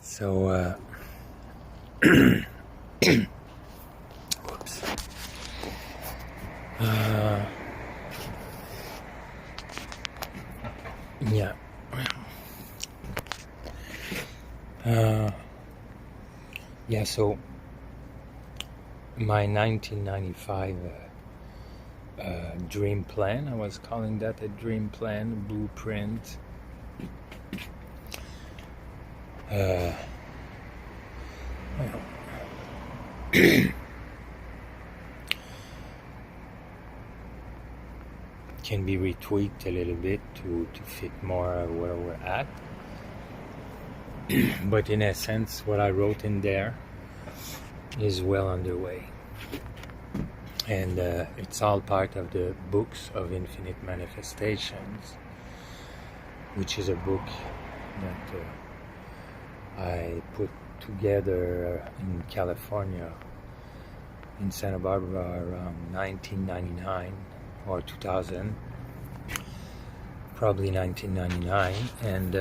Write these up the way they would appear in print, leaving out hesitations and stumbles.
So, whoops. Uh, yeah. Uh, yeah, so my 1995 dream plan, I was calling that a dream plan, blueprint. Well, can be retweaked a little bit to fit more where we're at. But in essence, what I wrote in there is well underway. And it's all part of the Books of Infinite Manifestations, which is a book that I put together in California, in Santa Barbara, around 1999 or 2000, probably 1999, and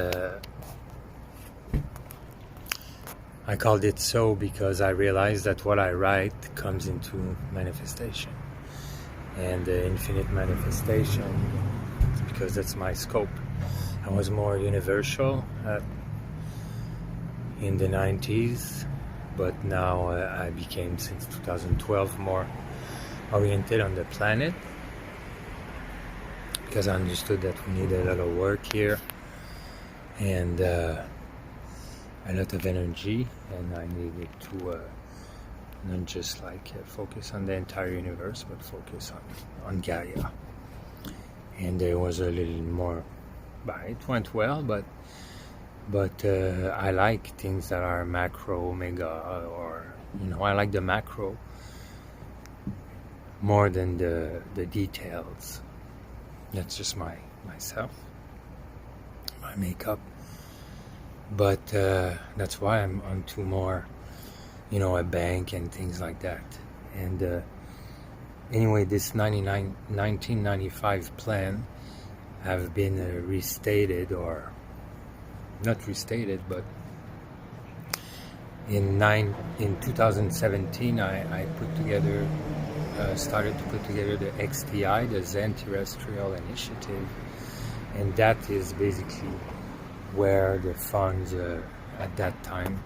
I called it so because I realized that what I write comes into manifestation, and infinite manifestation, because that's my scope. I was more universal in the 90s, but now I became, since 2012, more oriented on the planet, because I understood that we need a lot of work here and a lot of energy, and I needed to not just focus on the entire universe, but focus on Gaia. And there was a little more, it went well, but I like things that are macro, mega, or I like the macro more than the details. That's just myself, my makeup. But that's why I'm onto more, a bank and things like that. And anyway, this 1995 plan have been restated, or not restated, but in 2017 I started to put together the XTI, the Zen Terrestrial Initiative, and that is basically where the funds at that time,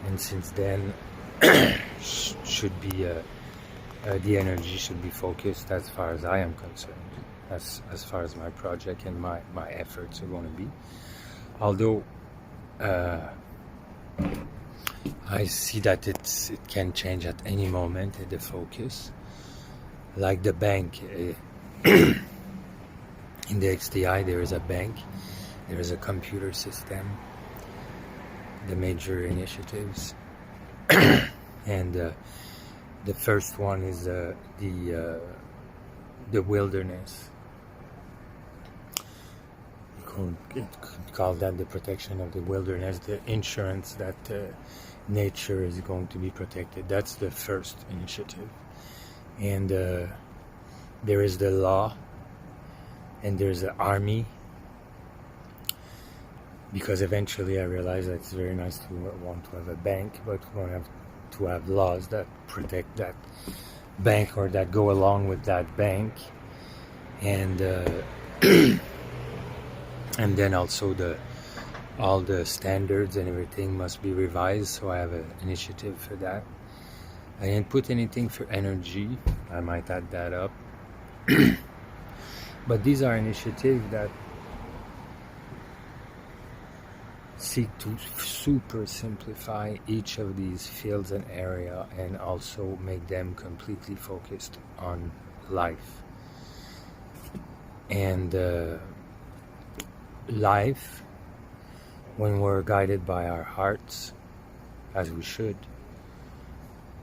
and since then, should be the energy should be focused, as far as I am concerned, as far as my project and my efforts are going to be. Although I see that it can change at any moment, the focus, like the bank. In the XTI there is a bank, there is a computer system, the major initiatives, and the first one is the wilderness. You could call that the protection of the wilderness, the insurance that nature is going to be protected. That's the first initiative. And there is the law, and there's the army, because eventually I realized that it's very nice to want to have a bank, but we don't have to have laws that protect that bank or that go along with that bank. And and then also all the standards and everything must be revised, so I have an initiative for that. I didn't put anything for energy, I might add that up. But these are initiatives that seek to super simplify each of these fields and area, and also make them completely focused on life. And life, when we're guided by our hearts, as we should,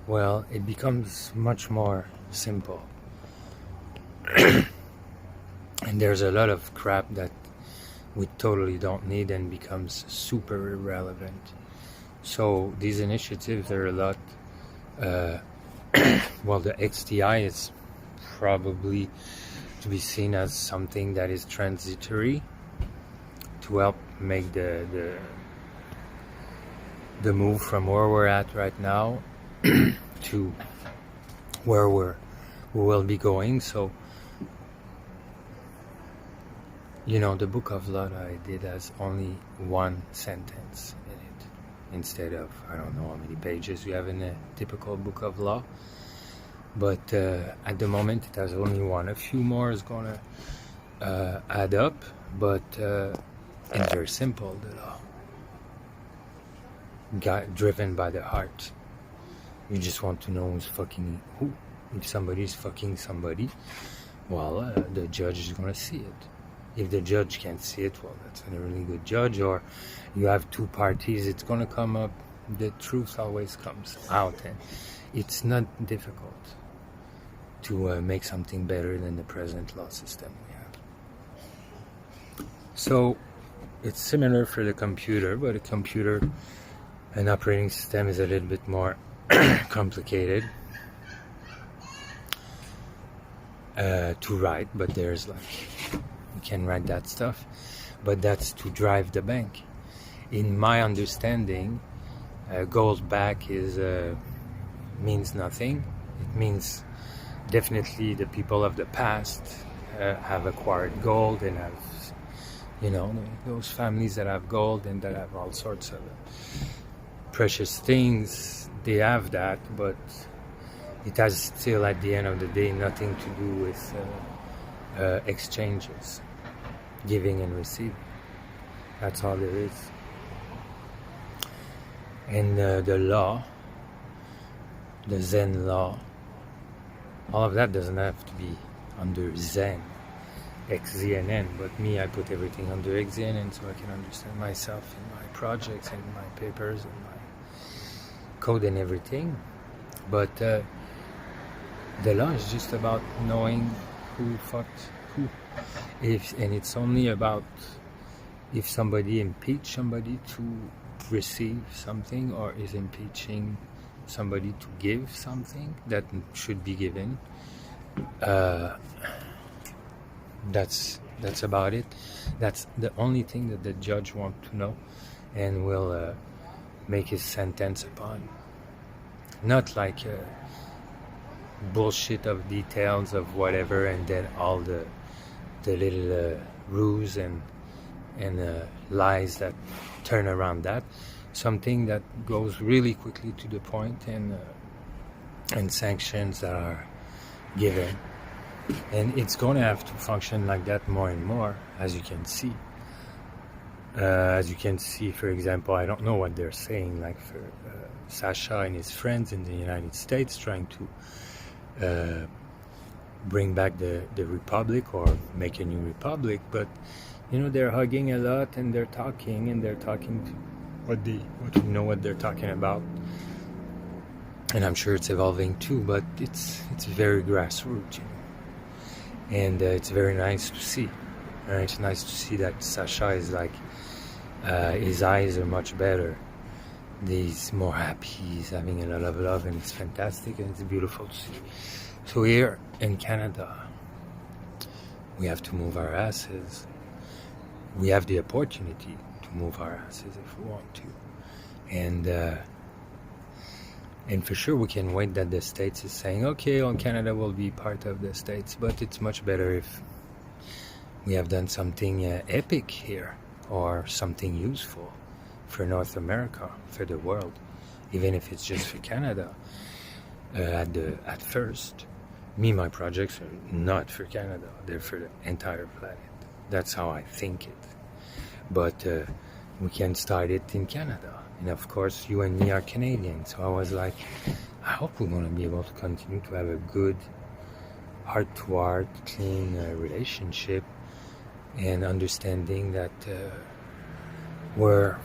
well, it becomes much more simple. And there's a lot of crap that we totally don't need and becomes super irrelevant. So these initiatives are a lot, well, the XTI is probably to be seen as something that is transitory, to help make the the move from where we're at right now to where we will be going. So, the book of law that I did has only one sentence in it, instead of, I don't know how many pages you have in a typical book of law. But at the moment it has only one. A few more is going to add up, but it's very simple, the law. Driven by the heart. You just want to know who's fucking who. If somebody's fucking somebody, well, the judge is going to see it. If the judge can't see it, well, that's a really good judge. Or you have two parties, it's going to come up. The truth always comes out, and it's not difficult to make something better than the present law system we have. So it's similar for the computer, but a computer, an operating system, is a little bit more complicated to write, but there's you can write that stuff, but that's to drive the bank. In my understanding, gold back means nothing. It means definitely the people of the past have acquired gold and have, those families that have gold and that have all sorts of precious things, they have that, but it has still, at the end of the day, nothing to do with exchanges, giving and receiving. That's all there is. And the law, the Zen law, all of that doesn't have to be under Zen, X, Z, and N, but me, I put everything under X, Z, and N so I can understand myself in my projects and my papers and my code and everything. But the law is just about knowing who fucked who. And it's only about if somebody impeached somebody to receive something, or is impeaching somebody to give something that should be given. That's about it. That's the only thing that the judge wants to know, and will make his sentence upon. Not like bullshit of details of whatever, and then all the little ruse and lies that turn around that. Something that goes really quickly to the point, and sanctions that are given. And it's going to have to function like that more and more, as you can see. For example, I don't know what they're saying, like for Sasha and his friends in the United States trying to bring back the republic or make a new republic, but they're hugging a lot, and they're talking to what they're talking about, and I'm sure it's evolving too, but it's very grassroots, and it's very nice to see. It's nice to see that Sasha is like, his eyes are much better. He's more happy. He's having a lot of love, and it's fantastic, and it's beautiful to see. So here in Canada, we have to move our asses. We have the opportunity to move our asses if we want to, and for sure we can wait that the States is saying, okay, Canada will be part of the States, but it's much better if we have done something epic here, or something useful for North America, for the world, even if it's just for Canada. At first, my projects are not for Canada; they're for the entire planet. That's how I think it. But we can start it in Canada, and of course, you and me are Canadian. So I was like, I hope we're going to be able to continue to have a good, heart-to-heart, clean relationship, and understanding that we're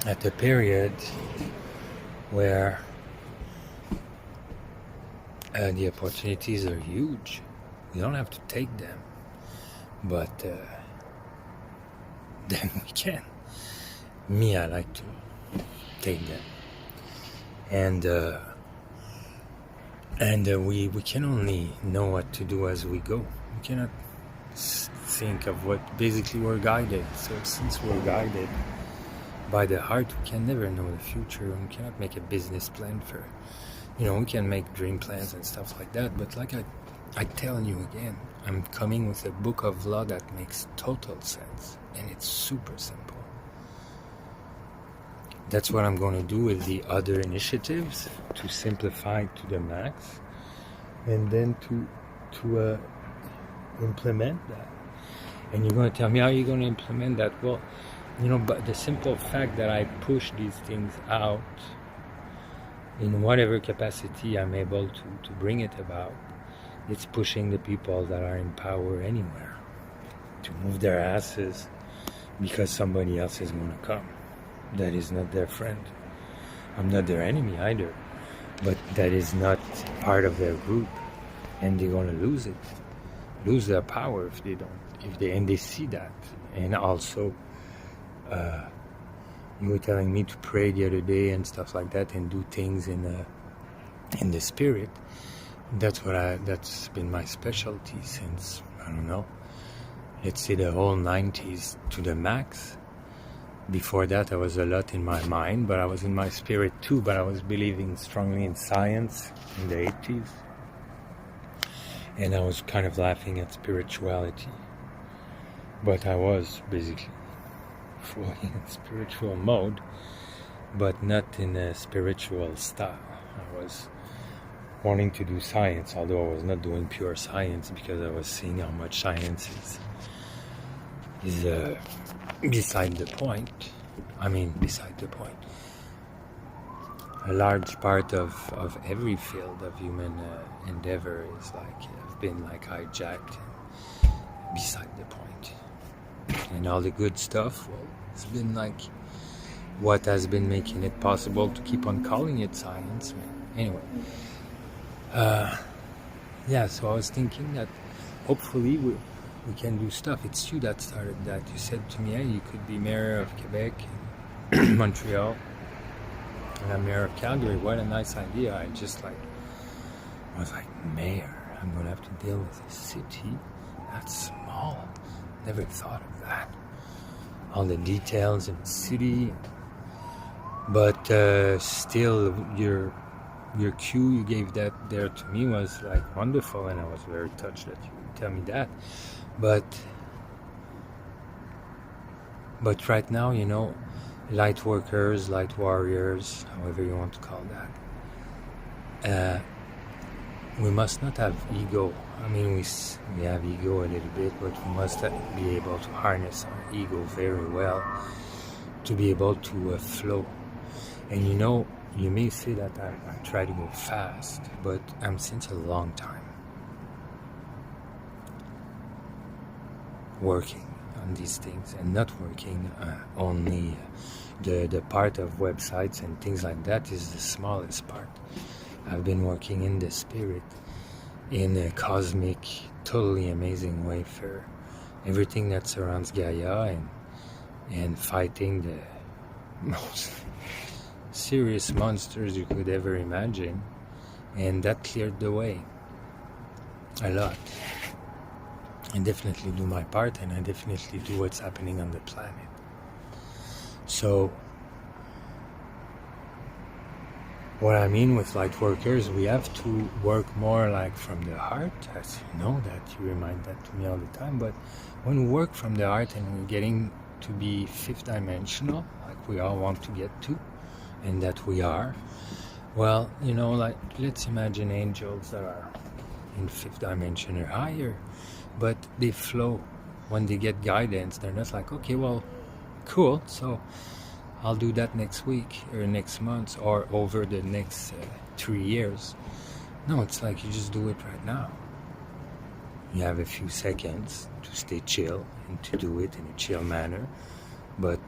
at a period where the opportunities are huge. We don't have to take them, but then we can. Me, I like to take them, and we can only know what to do as we go. We cannot think of what. Basically, we're guided. So since we're guided, by the heart, we can never know the future. We cannot make a business plan for, we can make dream plans and stuff like that. But like I tell you again, I'm coming with a book of law that makes total sense, and it's super simple. That's what I'm going to do with the other initiatives, to simplify to the max, and then to implement that. And you're going to tell me, how are you going to implement that? Well, but the simple fact that I push these things out in whatever capacity I'm able to bring it about, it's pushing the people that are in power anywhere to move their asses, because somebody else is going to come. That is not their friend. I'm not their enemy either, but that is not part of their group, and they're going to lose their power if they don't. And they see that. And also, you were telling me to pray the other day and stuff like that, and do things in the spirit. That's been my specialty since, I don't know, let's say the whole 90s to the max. Before that, I was a lot in my mind, but I was in my spirit too. But I was believing strongly in science in the 80s, and I was kind of laughing at spirituality. But I was basically fully in spiritual mode, but not in a spiritual style. I was wanting to do science, although I was not doing pure science, because I was seeing how much science is beside the point. Beside the point. A large part of every field of human endeavor is have been hijacked and beside the point. And all the good stuff, well, it's been what has been making it possible to keep on calling it science. Anyway, so I was thinking that hopefully we can do stuff. It's you that started that. You said to me, hey, you could be mayor of Quebec, Montreal, and I'm mayor of Calgary. What a nice idea. I was like, mayor, I'm going to have to deal with a city that's small. Never thought of that. All the details in the city. But still, your cue you gave that there to me was wonderful, and I was very touched that you would tell me that. But right now, light workers, light warriors, however you want to call that, we must not have ego. We have ego a little bit, but we must be able to harness our ego very well to be able to flow. And you may say that I try to go fast, but I'm since a long time working on these things, and not working only the part of websites and things like that is the smallest part. I've been working in the spirit, in a cosmic, totally amazing way for everything that surrounds Gaia, and fighting the most serious monsters you could ever imagine, and that cleared the way a lot. I definitely do my part, and I definitely do what's happening on the planet. So what I mean with light workers, we have to work more from the heart, as you know that you remind that to me all the time. But when we work from the heart and we're getting to be fifth dimensional, like we all want to get to, and that we are, well, let's imagine angels that are in fifth dimension or higher, but they flow. When they get guidance, they're not okay, well, cool, so I'll do that next week or next month or over the next 3 years. No, it's you just do it right now. You have a few seconds to stay chill and to do it in a chill manner, but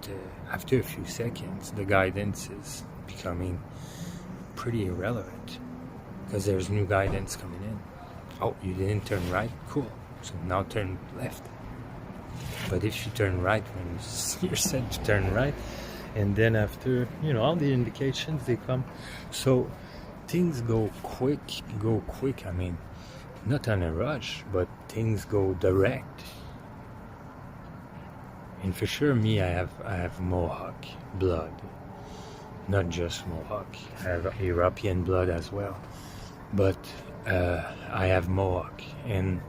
after a few seconds, the guidance is becoming pretty irrelevant, because there's new guidance coming in. Oh, you didn't turn right? Cool. So now turn left. But if you turn right when you're said to turn right, and then after, all the indications, they come. So things go quick. Not on a rush, but things go direct. And for sure, me, I have Mohawk blood, not just Mohawk. I have European blood as well, but I have Mohawk, and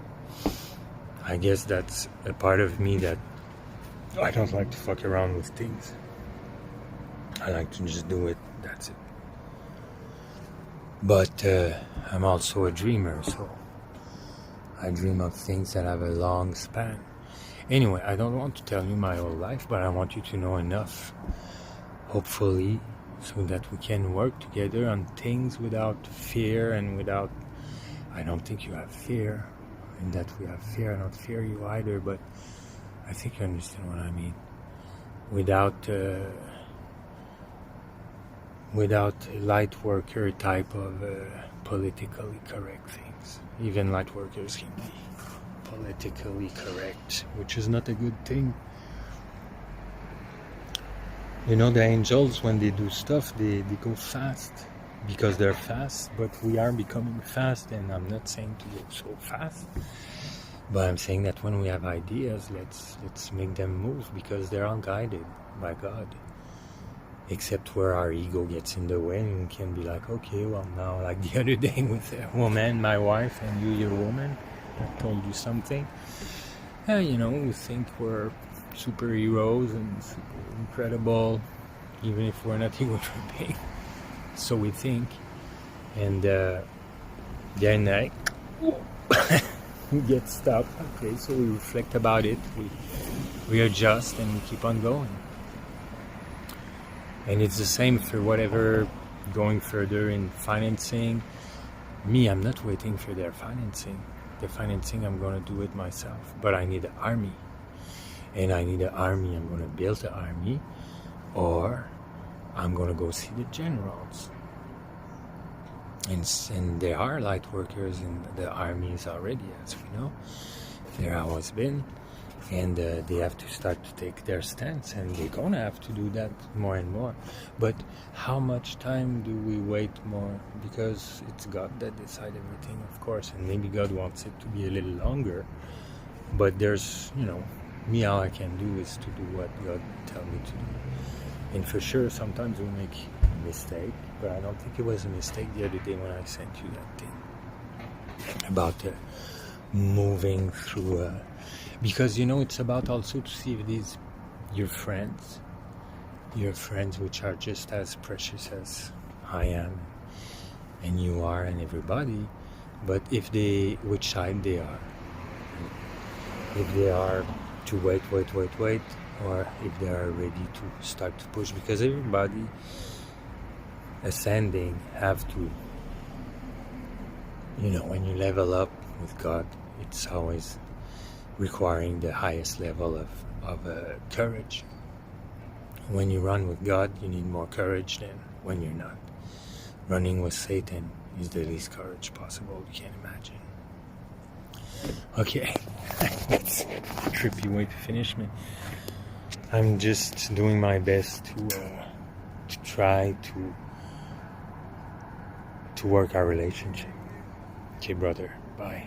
I guess that's a part of me that I don't like to fuck around with things. I like to just do it. That's it. But I'm also a dreamer, so I dream of things that have a long span. Anyway, I don't want to tell you my whole life, but I want you to know enough, hopefully, so that we can work together on things without fear and without... I don't think you have fear, and that we have fear. I don't fear you either, but I think you understand what I mean. Without light worker type of politically correct things. Even light workers can be politically correct, which is not a good thing. You know, the angels, when they do stuff, they go fast because they're fast, but we are becoming fast, and I'm not saying to go so fast, but I'm saying that when we have ideas, let's make them move, because they're all guided by God. Except where our ego gets in the way and can be like, okay, well now, like the other day with a woman, my wife, and you, your woman, I told you something. You know, we think we're superheroes and super incredible, even if we're not ego tripping. So we think, and then like, we get stuck. Okay, so we reflect about it, we adjust, and we keep on going. And it's the same for whatever, going further in financing. Me, I'm not waiting for their financing. The financing, I'm going to do it myself. But I need an army. And I need an army. I'm going to build an army. Or I'm going to go see the generals. And there are light workers in the armies already, as we know. There have always been. And they have to start to take their stance, and they're going to have to do that more and more. But how much time do we wait more? Because it's God that decides everything, of course, and maybe God wants it to be a little longer. But there's, you know, me, all I can do is to do what God tells me to do. And for sure, sometimes we make a mistake, but I don't think it was a mistake the other day when I sent you that thing about moving through... because, you know, it's about also to see if these your friends which are just as precious as I am and you are and everybody, but if they, which side they are, if they are to wait, or if they are ready to start to push, because everybody ascending have to, you know, when you level up with God, it's always requiring the highest level of courage. When you run with God, you need more courage than when you're not. Running with Satan is the least courage possible you can imagine. Okay, that's a trippy way to finish me. I'm just doing my best to try to work our relationship. Okay, brother, bye.